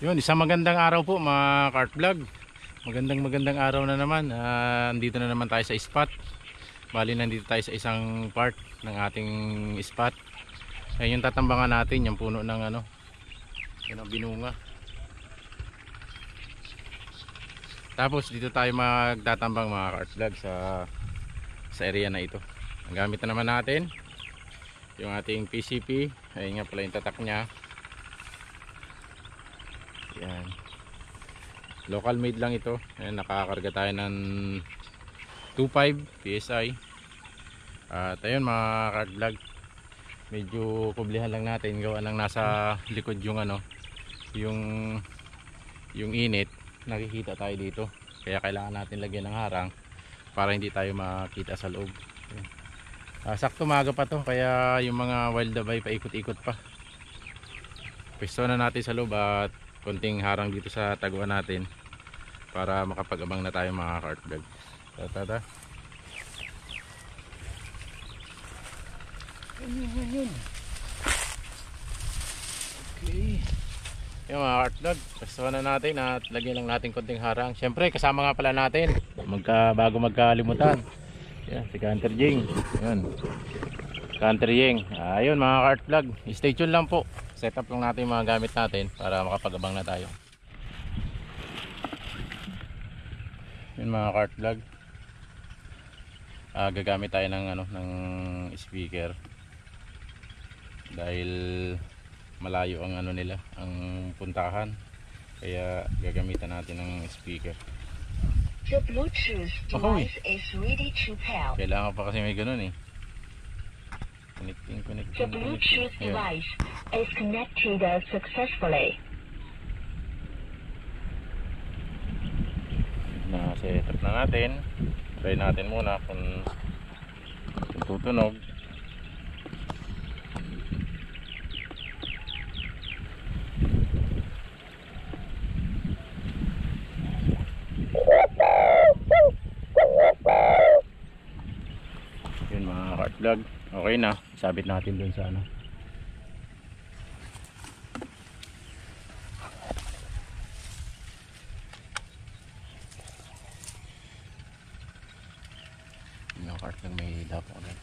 Yun, isang magandang araw po mga kart vlog. Magandang araw na naman. Andito na naman tayo sa spot. Bali nandito tayo sa isang part ng ating spot. Ayun yung tatambangan natin, yung puno ng ano, yun ang binunga. Tapos dito tayo magtatambang mga kart vlog sa area na ito. Ang gamit na naman natin yung ating PCP. Ayun nga pala yung tatak nya. Yan. Local made lang ito. Ayan, nakakarga tayo ng 2.5 PSI. At ayun mga kart vlog, medyo kublihan lang natin, gawa lang nasa likod yung ano, yung init, nakikita tayo dito. Kaya kailangan natin lagyan ng harang para hindi tayo makita sa loob. Sakto maga pa to, kaya yung mga wildabay paikot-ikot pa. Pwesto na natin sa loob at konting harang dito sa taguan natin para makapag-abang na tayo mga kart vlog. Tata. Ayun. Okay. Yung mga kart vlog, pwesto na natin at lagyan lang natin konting harang. Siyempre kasama nga pala natin bago magkalimutan. Yan, si Canter Jing. Ayun. Canter Jing. Ayun mga kart vlog, stay tuned lang po. Set up lang natin yung mga gamit natin para makapag-abang na tayo. Yun mga kart vlog, gagamit tayo ng ano, ng speaker dahil malayo ang ano nila, ang puntahan, kaya gagamitan natin ng speaker. The Bluetooth device is ready to pair. Kailangan pa kasi may ganun eh. The Bluetooth device is connected successfully. Na-set up na natin. Try natin muna kung tutunog. Yun mga kart vlog, okay na. Sabit natin dun sa ano. Yung kart lang may dapo agad.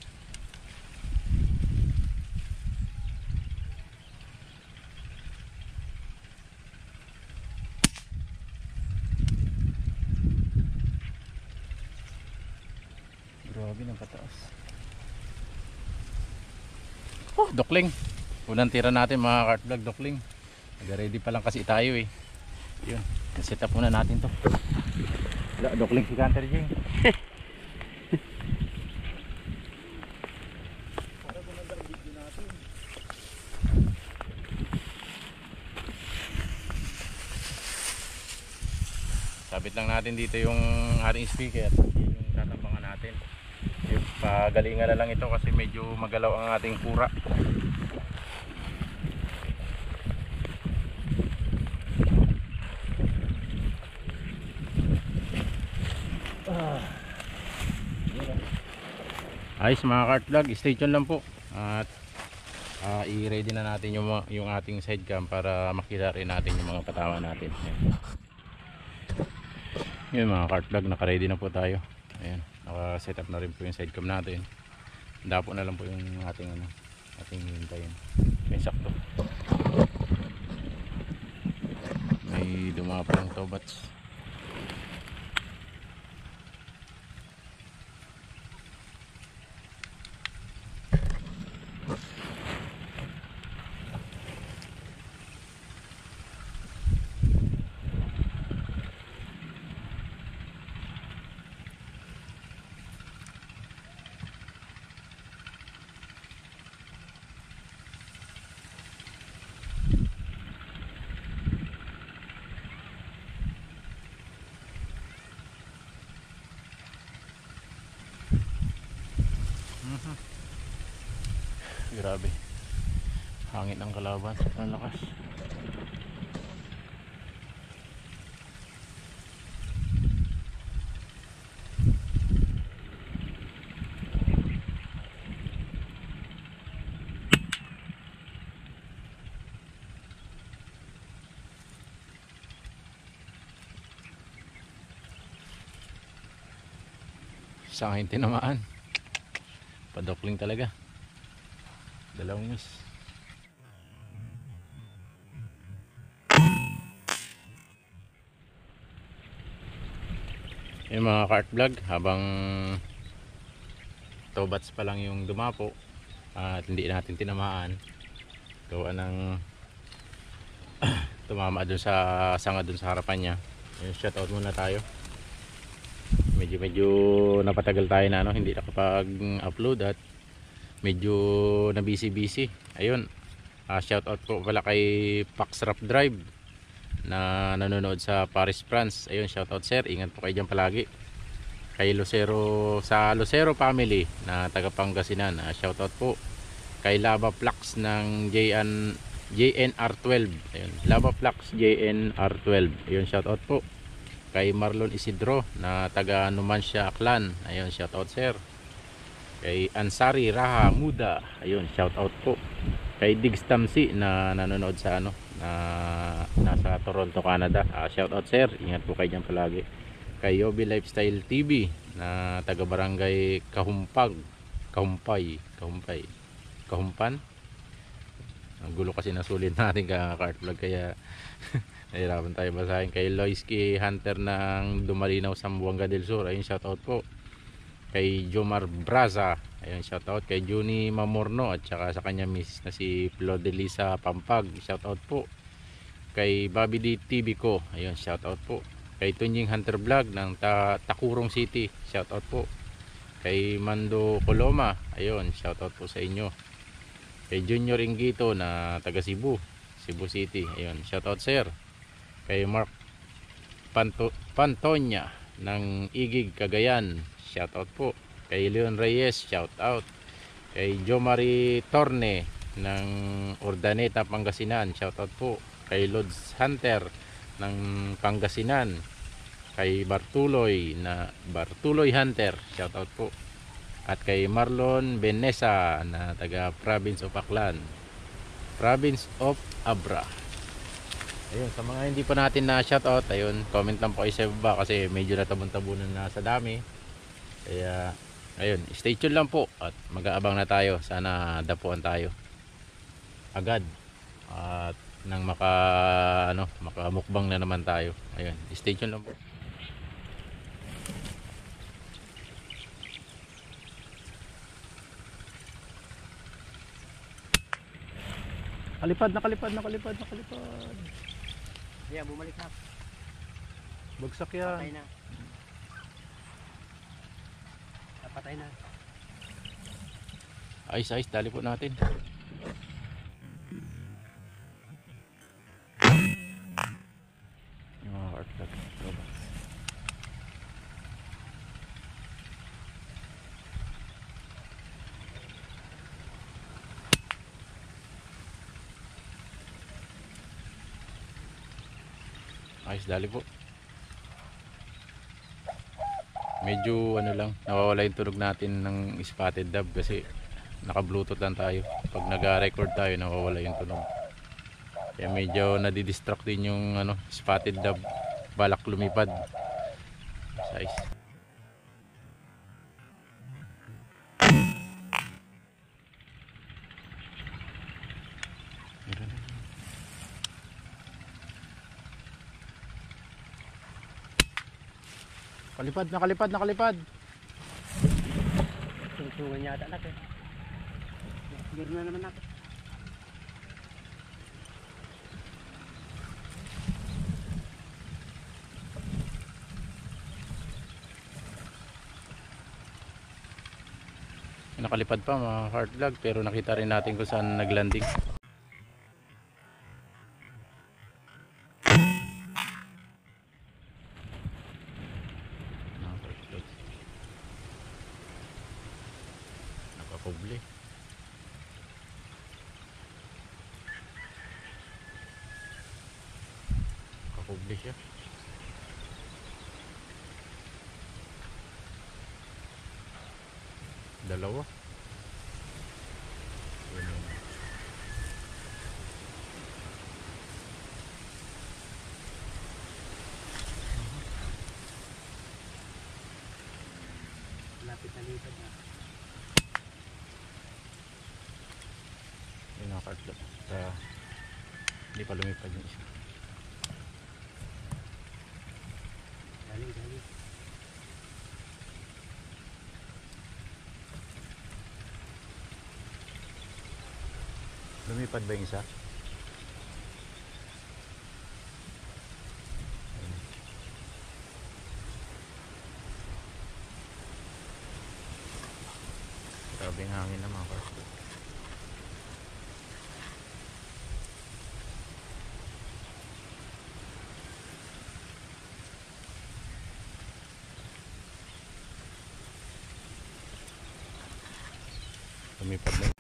Grabe ng pataas. Oh, dokling. Unang tira natin mga kart vlog, dokling. Nag-ready pa lang kasi tayo eh. Yun, set up muna natin to. Wala, dokling si Canter Jing. Sabit lang natin dito yung ating speaker, yung tatambangan natin. Yung pagalingan na lang ito kasi medyo magalaw ang ating pura. Ayos mga kart vlog, stay tuned lang po. At i-ready na natin yung ating side cam para makita rin natin yung mga katawan natin. Yun mga kart vlog, naka-ready na po tayo. Ayan, naka-set up na rin po yung side cam natin. Dapo na lang po yung ating ano, ating hintayin. May sakto. May dumapang tobats. Grabe, hangin ang kalaban, sobrang lakas. Isa ang tinamaan. Padokling talaga. Dalawang miss. Yung mga cart vlog, habang tobats pa lang yung dumapo at hindi natin tinamaan, gawa ng tumama dun sa sanga dun sa harapan niya. Yung shoutout muna tayo. Medyo napatagal tayo na hindi nakapag-upload at medyo na busy. Ayun, shoutout po pala kay Pax Rap Drive na nanonood sa Paris, France. Ayun, shoutout sir, ingat po kayo dyan palagi. Kay Lucero, sa Lucero family na taga Pangasinan, shoutout po. Kay Lava Plax ng JNR12. Ayun, Lava Plax JNR12. Ayun, shoutout po. Kay Marlon Isidro na taga Numancia Aklan. Ayun, shoutout sir. Kay Ansari Raha Muda. Ayun, shoutout po. Kay Diggs Tamsi na nanonood sa nasa Toronto, Canada. Shoutout sir. Ingat po kayo dyan palagi. Kay Yobi Lifestyle TV na taga Barangay Kahumpan. Ang gulo kasi nasulit natin ka-cart vlog kaya nahirapan tayo basahin. Kay Loisky Hunter ng Dumalinaw, Zamboanga del Sur. Ayun, shoutout po. Kay Jomar Braza. Ayun, shoutout. Kay Juni Mamorno at saka sa kanya miss na si Flodelisa Pampag. Shoutout po. Kay Bobby D TV ko. Ayun, shoutout po. Kay Tunjing Hunter Vlog ng Takurong City. Shoutout po. Kay Mando Coloma. Ayun, shoutout po sa inyo. Kay Junior Ingito na taga Cebu City. Ayun, shoutout sir. Kay Mark Pantonya ng Igig, Cagayan. Shoutout po. Kay Leon Reyes, shoutout. Kay Jomari Torne ng Urdaneta, Pangasinan. Shoutout po. Kay Lods Hunter ng Pangasinan. Kay Bartuloy Hunter. Shoutout po. At kay Marlon Benesa na taga Province of Aklan, Province of Abra. Ayun, sa mga hindi pa natin na shoutout, ayun, comment lang po kayo sa baba kasi medyo natabon-tabunan na sa dami. Kaya ayun, stay tuned lang po at mag-aabang na tayo. Sana dapuan tayo agad at nang makamukbang na naman tayo. Ayun, stay tuned lang po. Kalipad. Yeah, bumalik na. Bagsak yan. Patay na. Napatay na. Ayos, dali po natin. Yung mga artwork. Ayos, dali po. Medyo nawawala yung tunog natin ng spotted dove kasi naka bluetooth lang tayo. Pag nag-record tayo nawawala yung tunog. Kaya medyo nadidistract din yung spotted dove balak lumipad. Size. Nakalipad. Tungtungan yata natin. Meron na naman natin. Nakalipad pa mga hard vlog pero nakita rin natin kung saan naglanding. Nakakubli. Nakakubli siya. Dalawa. Malapit na lipad na. Yung nakakartlog. Hindi pa lumipad yung isa. Galing, galing. Lumipad ba yung isa? Grabe yung hangin na mga kartlog. Lumipad na.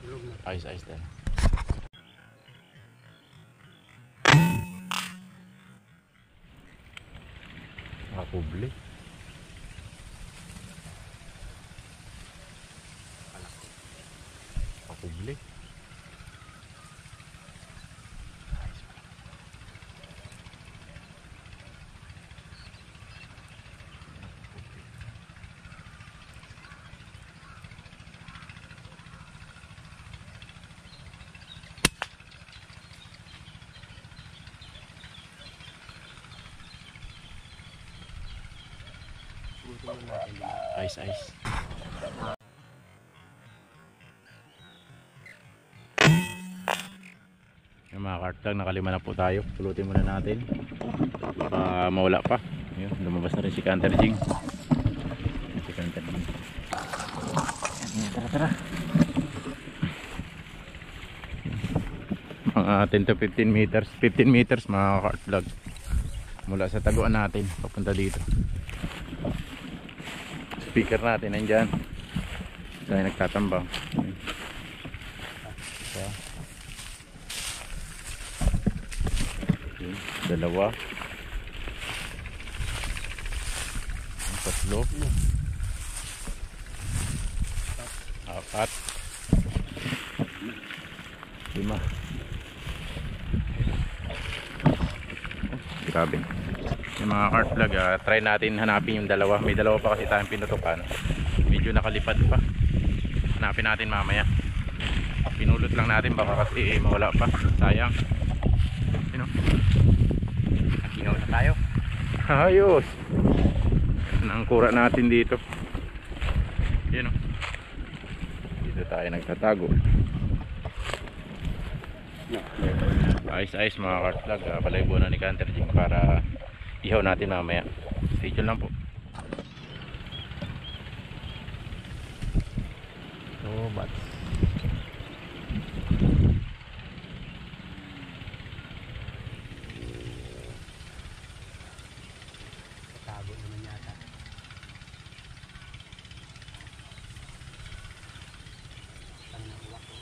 Tulog na. Ayos din. Nakakubli. Nakakubli. Buto na natin din. Ayos. Yung mga kartag, nakalima na po tayo. Pulutin muna natin. Baka mawala pa. Yun, lumabas na rin si Canter Jing. Si Canter Jing. Tara. Mga 10 to 15 meters. 15 meters mga kartag. Mula sa taguan natin. Papunta dito. Speaker natin nandyan. Tayo nagtatambang. Isa. Okay. Dalawa. Tatlo. Apat. 5. Grabe. Yung mga cart vlog, try natin hanapin yung dalawa. May dalawa pa kasi tayong pinutukan. Medyo nakalipad pa. Hanapin natin mamaya. Pinulot lang natin baka kasi mawala pa. Sayang. Sino? Nakingaw na tayo. Ayos. Ito na ang kura natin dito. Yun o. Dito tayo nagtatago. Ayos mga cart vlog. Palaybo na ni Canter Jing para ihaw natin mamaya. Stay tuned lang po. So, bats. Tago naman yata. Ang nakuwak ko.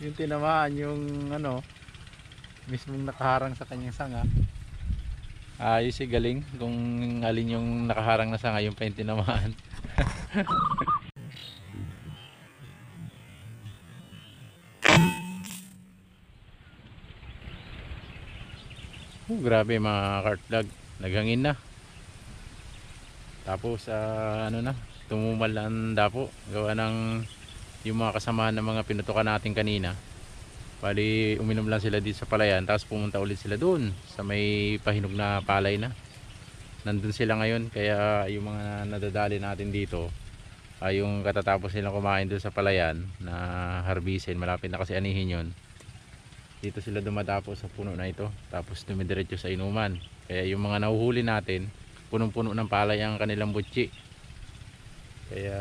Yung tinamaan yung ano mismong nakaharang sa kanyang sanga. Ayos si galing kung alin yung nakaharang na sanga yung pa yung tinamaan. Grabe mga cart vlog, naghangin na. Tapos ano na, tumumal ang dapo gawa ng yung mga kasamahan ng mga pinutukan natin kanina. Bali uminom lang sila dito sa palayan, tapos pumunta ulit sila doon sa may pahinog na palay na. Nandun sila ngayon, kaya yung mga nadadali natin dito yung katatapos nilang kumain doon sa palayan na harbisin, malapit na kasi anihin yun, dito sila dumadapo sa puno na ito, tapos dumidiretso sa inuman. Kaya yung mga nahuhuli natin, punong-puno ng palay ang kanilang butsi. Kaya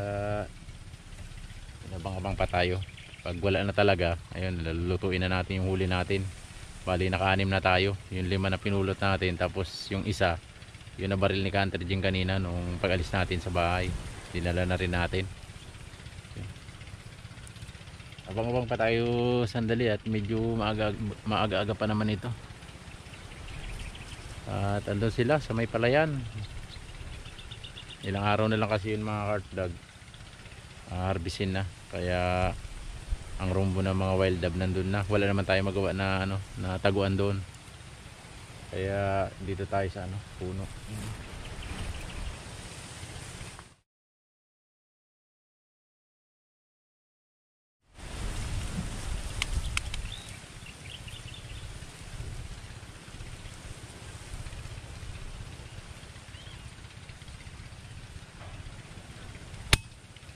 nabang-abang pa tayo. Pag wala na talaga, ayun, lulutuin na natin yung huli natin. Bali naka-anim na tayo, yung 5 na pinulot natin, tapos yung isa, yung nabaril ni Canter Jing kanina nung pag-alis natin sa bahay, dinala na rin natin. Abang-abang pa tayo sandali at medyo maaga-aga pa naman ito. At andun sila sa may palayan. Ilang araw na lang kasi yun mga kartdag, harbisin na. Kaya ang rumbo ng mga wild dove nandun na. Wala naman tayo magawa na na taguan doon. Kaya dito tayo sa puno.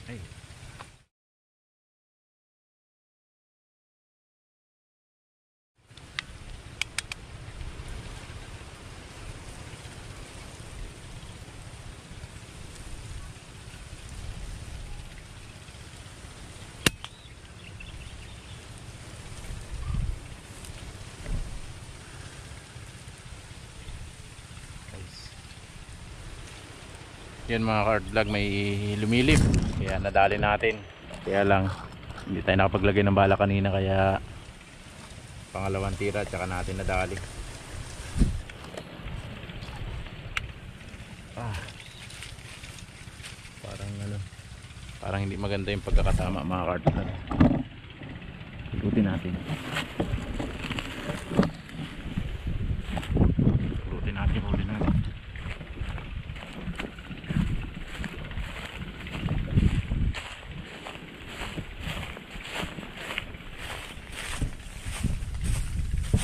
Ay. Yun mga card vlog, may lumilip kaya nadali natin. Kaya lang hindi tayo nakapaglagay ng bala kanina, kaya pangalawang tira tsaka natin nadali. Parang hindi maganda yung pagkakatama mga card vlog. Ikutin natin. Ikutin natin.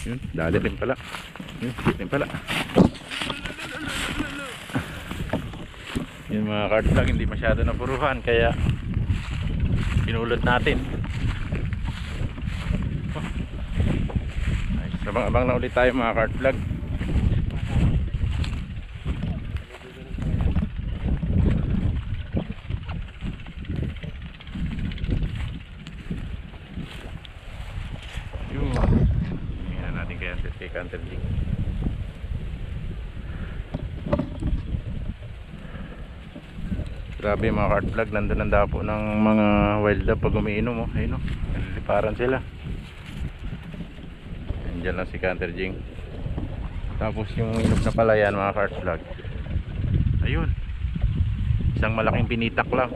Yun, dali rin pala. Yung mga card vlog hindi masyado napuruhan, kaya pinulot natin. Ay, abang-abang na ulit tayo mga card vlog. Kay Canter Jing. Grabe mga cart vlog, nandun ang dapo ng mga wild dove pag umiinom. Ayun, naliliparan sila. Andiyan lang si Canter Jing. Tapos yung inog na palayan mga cart vlog, ayun, isang malaking pinitak lang.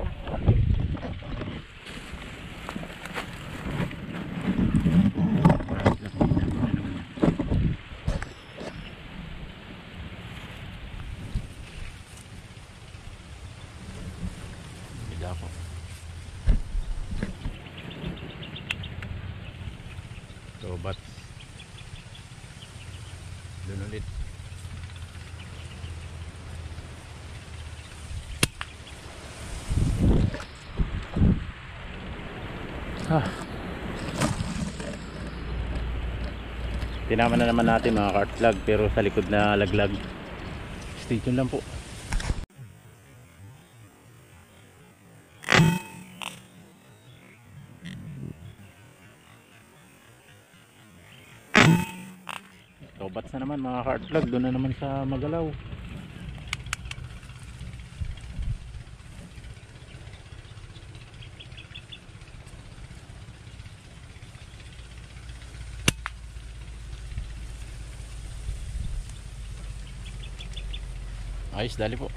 Sobat doon ulit. Tinaman na naman natin mga cart vlog, pero sa likod na laglag. Stay tuned lang po. Tobats na naman mga cart vlog, doon na naman sa Magalaw. Ayos, dali po.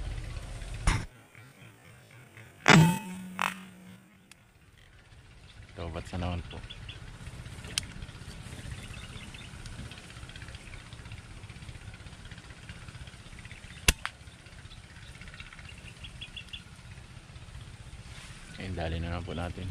Tobats na naman po. Ayun, dali na naman po natin.